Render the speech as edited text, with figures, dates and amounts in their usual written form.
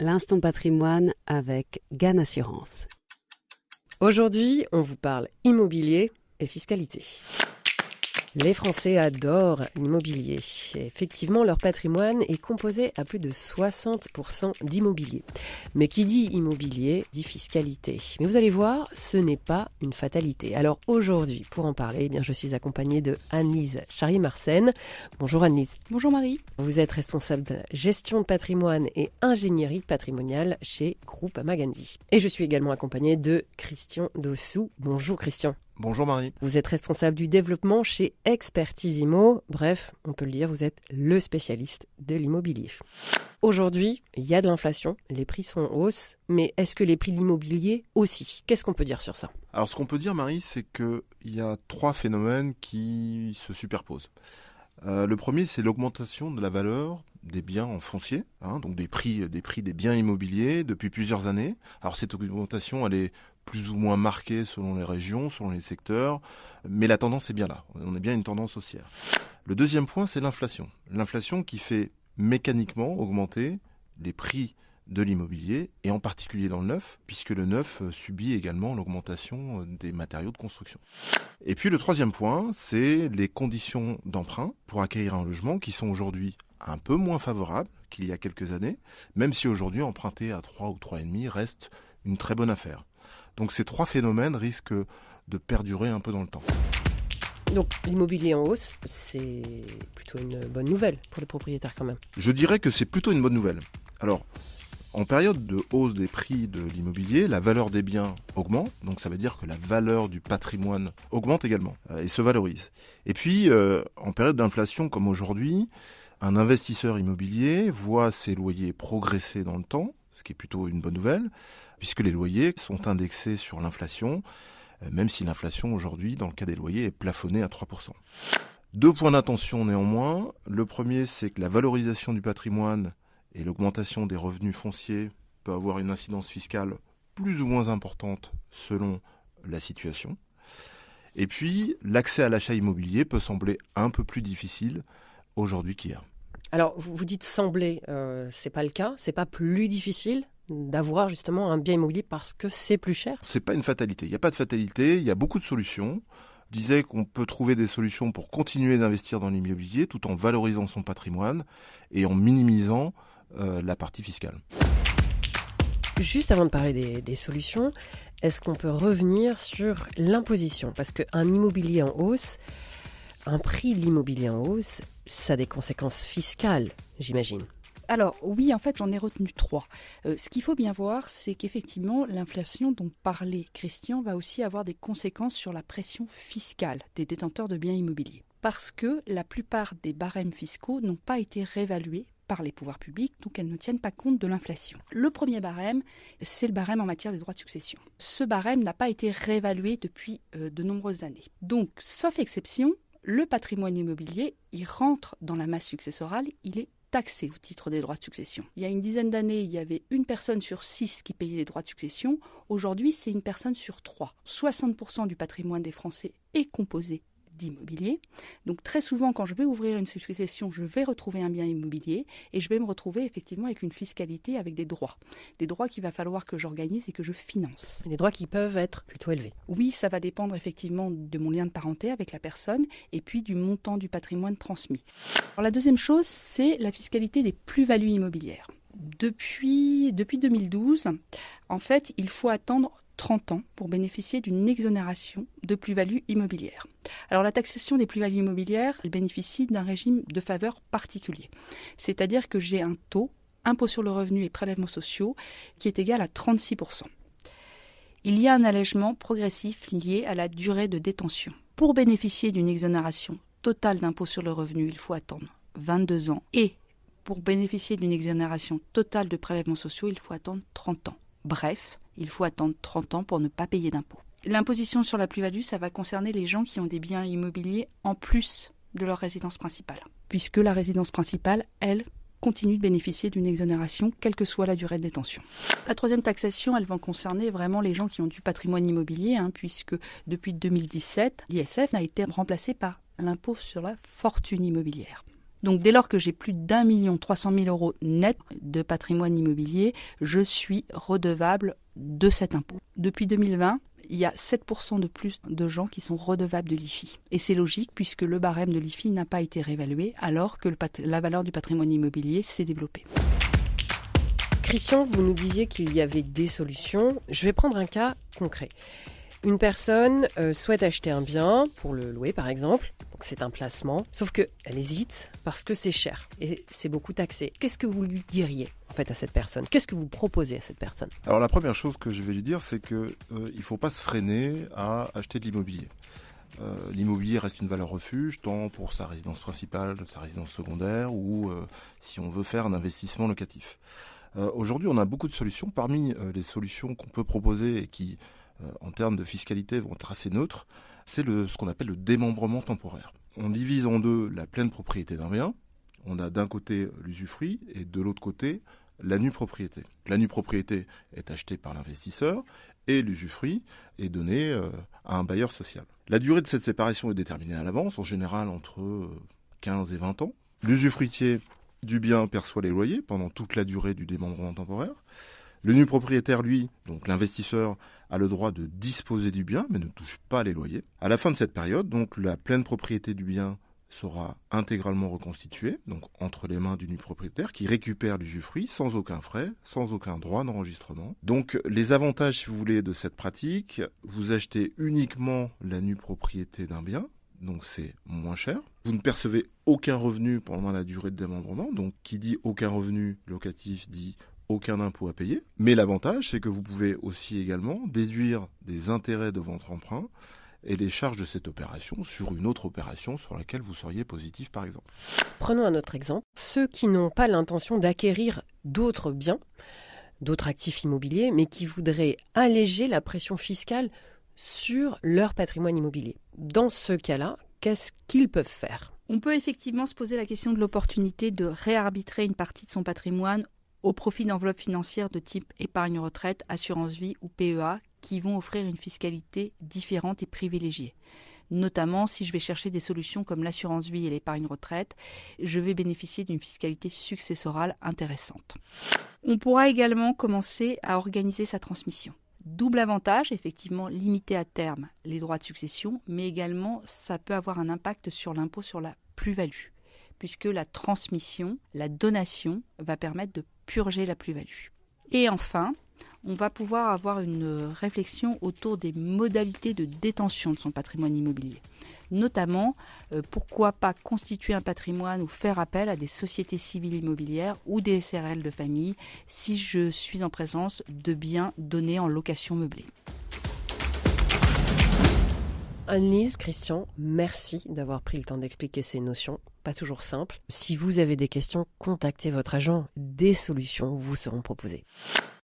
l'instant patrimoine avec GAN Assurance. Aujourd'hui, on vous parle immobilier et fiscalité. Les Français adorent l'immobilier. Effectivement, leur patrimoine est composé à plus de 60% d'immobilier. Mais qui dit immobilier dit fiscalité. Mais vous allez voir, ce n'est pas une fatalité. Alors aujourd'hui, pour en parler, je suis accompagnée de Anne-Lise Charrier-Marsène. Bonjour Anne-Lise. Bonjour Marie. Vous êtes responsable de la gestion de patrimoine et ingénierie patrimoniale chez Groupama Ganvie. Et je suis également accompagnée de Christian Dossou. Bonjour Christian. Bonjour Marie. Vous êtes responsable du développement chez Expertise Immo. Bref, on peut le dire, vous êtes le spécialiste de l'immobilier. Aujourd'hui, il y a de l'inflation, les prix sont en hausse, mais est-ce que les prix de l'immobilier aussi ? Qu'est-ce qu'on peut dire sur ça ? Alors ce qu'on peut dire Marie, c'est qu'il y a trois phénomènes qui se superposent. Le premier, c'est l'augmentation de la valeur des biens en foncier, donc des prix des biens immobiliers depuis plusieurs années. Alors cette augmentation, elle est plus ou moins marquée selon les régions, selon les secteurs, mais la tendance est bien là. On est bien une tendance haussière. Le deuxième point, c'est l'inflation. L'inflation qui fait mécaniquement augmenter les prix de l'immobilier, et en particulier dans le neuf, puisque le neuf subit également l'augmentation des matériaux de construction. Et puis le troisième point, c'est les conditions d'emprunt pour acquérir un logement qui sont aujourd'hui un peu moins favorables qu'il y a quelques années, même si aujourd'hui emprunter à 3 ou 3,5 reste une très bonne affaire. Donc ces trois phénomènes risquent de perdurer un peu dans le temps. Donc l'immobilier en hausse, c'est plutôt une bonne nouvelle pour les propriétaires quand même. Je dirais que c'est plutôt une bonne nouvelle. Alors, en période de hausse des prix de l'immobilier, la valeur des biens augmente, donc ça veut dire que la valeur du patrimoine augmente également et se valorise. Et puis, en période d'inflation comme aujourd'hui, un investisseur immobilier voit ses loyers progresser dans le temps, ce qui est plutôt une bonne nouvelle, puisque les loyers sont indexés sur l'inflation, même si l'inflation aujourd'hui, dans le cas des loyers, est plafonnée à 3%. Deux points d'attention néanmoins. Le premier, c'est que la valorisation du patrimoine et l'augmentation des revenus fonciers peut avoir une incidence fiscale plus ou moins importante selon la situation. Et puis, l'accès à l'achat immobilier peut sembler un peu plus difficile aujourd'hui qu'hier. Alors, vous dites sembler, c'est pas le cas, c'est pas plus difficile d'avoir justement un bien immobilier parce que c'est plus cher ? C'est pas une fatalité. Il n'y a pas de fatalité, il y a beaucoup de solutions. Je disais qu'on peut trouver des solutions pour continuer d'investir dans l'immobilier tout en valorisant son patrimoine et en minimisant la partie fiscale. Juste avant de parler des solutions, est-ce qu'on peut revenir sur l'imposition ? Parce qu'un immobilier en hausse, un prix de l'immobilier en hausse, ça a des conséquences fiscales, j'imagine. Alors oui, en fait, j'en ai retenu 3. Ce qu'il faut bien voir, c'est qu'effectivement, l'inflation dont parlait Christian va aussi avoir des conséquences sur la pression fiscale des détenteurs de biens immobiliers. Parce que la plupart des barèmes fiscaux n'ont pas été réévalués par les pouvoirs publics, donc elles ne tiennent pas compte de l'inflation. Le premier barème, c'est le barème en matière des droits de succession. Ce barème n'a pas été réévalué depuis de nombreuses années. Donc, sauf exception, le patrimoine immobilier, il rentre dans la masse successorale, il est taxé au titre des droits de succession. Il y a une dizaine d'années, il y avait une personne sur 6 qui payait les droits de succession. Aujourd'hui, c'est une personne sur 3. 60% du patrimoine des Français est composé d'immobilier. Donc très souvent, quand je vais ouvrir une succession, je vais retrouver un bien immobilier et je vais me retrouver effectivement avec une fiscalité, avec des droits. Des droits qu'il va falloir que j'organise et que je finance. Des droits qui peuvent être plutôt élevés. Oui, ça va dépendre effectivement de mon lien de parenté avec la personne et puis du montant du patrimoine transmis. Alors, la deuxième chose, c'est la fiscalité des plus-values immobilières. Depuis 2012, en fait, il faut attendre 30 ans pour bénéficier d'une exonération de plus-value immobilière. Alors la taxation des plus-values immobilières, elle bénéficie d'un régime de faveur particulier. C'est-à-dire que j'ai un taux, impôt sur le revenu et prélèvements sociaux, qui est égal à 36%. Il y a un allègement progressif lié à la durée de détention. Pour bénéficier d'une exonération totale d'impôt sur le revenu, il faut attendre 22 ans. Et pour bénéficier d'une exonération totale de prélèvements sociaux, il faut attendre 30 ans. Bref, il faut attendre 30 ans pour ne pas payer d'impôts. L'imposition sur la plus-value, ça va concerner les gens qui ont des biens immobiliers en plus de leur résidence principale. Puisque la résidence principale, elle, continue de bénéficier d'une exonération, quelle que soit la durée de détention. La troisième taxation, elle va concerner vraiment les gens qui ont du patrimoine immobilier, puisque depuis 2017, l'ISF a été remplacé par l'impôt sur la fortune immobilière. Donc dès lors que j'ai plus d'1 300 000 € net de patrimoine immobilier, je suis redevable de cet impôt. Depuis 2020, il y a 7% de plus de gens qui sont redevables de l'IFI. Et c'est logique puisque le barème de l'IFI n'a pas été réévalué alors que la valeur du patrimoine immobilier s'est développée. Christian, vous nous disiez qu'il y avait des solutions. Je vais prendre un cas concret. Une personne souhaite acheter un bien pour le louer par exemple, donc c'est un placement, sauf qu'elle hésite parce que c'est cher et c'est beaucoup taxé. Qu'est-ce que vous lui diriez en fait à cette personne ? Qu'est-ce que vous proposez à cette personne ? Alors la première chose que je vais lui dire, c'est que il ne faut pas se freiner à acheter de l'immobilier. L'immobilier reste une valeur refuge, tant pour sa résidence principale, sa résidence secondaire ou si on veut faire un investissement locatif. Aujourd'hui, on a beaucoup de solutions. Parmi les solutions qu'on peut proposer et qui en termes de fiscalité vont être assez neutres, c'est ce qu'on appelle le démembrement temporaire. On divise en deux la pleine propriété d'un bien. On a d'un côté l'usufruit et de l'autre côté la nue propriété. La nue propriété est achetée par l'investisseur et l'usufruit est donné à un bailleur social. La durée de cette séparation est déterminée à l'avance, en général entre 15 et 20 ans. L'usufruitier du bien perçoit les loyers pendant toute la durée du démembrement temporaire. Le nu propriétaire, lui, donc l'investisseur, a le droit de disposer du bien, mais ne touche pas les loyers. À la fin de cette période, donc, la pleine propriété du bien sera intégralement reconstituée, donc entre les mains du nu propriétaire, qui récupère l'usufruit sans aucun frais, sans aucun droit d'enregistrement. Donc, les avantages, si vous voulez, de cette pratique, vous achetez uniquement la nue propriété d'un bien, donc c'est moins cher. Vous ne percevez aucun revenu pendant la durée de démembrement, donc qui dit aucun revenu locatif dit aucun impôt à payer. Mais l'avantage, c'est que vous pouvez aussi également déduire des intérêts de votre emprunt et les charges de cette opération sur une autre opération sur laquelle vous seriez positif, par exemple. Prenons un autre exemple. Ceux qui n'ont pas l'intention d'acquérir d'autres biens, d'autres actifs immobiliers, mais qui voudraient alléger la pression fiscale sur leur patrimoine immobilier. Dans ce cas-là, qu'est-ce qu'ils peuvent faire ? On peut effectivement se poser la question de l'opportunité de réarbitrer une partie de son patrimoine au profit d'enveloppes financières de type épargne retraite, assurance vie ou PEA qui vont offrir une fiscalité différente et privilégiée. Notamment, si je vais chercher des solutions comme l'assurance vie et l'épargne retraite, je vais bénéficier d'une fiscalité successorale intéressante. On pourra également commencer à organiser sa transmission. Double avantage, effectivement, limiter à terme les droits de succession, mais également, ça peut avoir un impact sur l'impôt sur la plus-value, puisque la transmission, la donation, va permettre de purger la plus-value. Et enfin, on va pouvoir avoir une réflexion autour des modalités de détention de son patrimoine immobilier. Notamment, pourquoi pas constituer un patrimoine ou faire appel à des sociétés civiles immobilières ou des SRL de famille si je suis en présence de biens donnés en location meublée. Anne-Lise, Christian, merci d'avoir pris le temps d'expliquer ces notions, pas toujours simples. Si vous avez des questions, contactez votre agent. Des solutions vous seront proposées.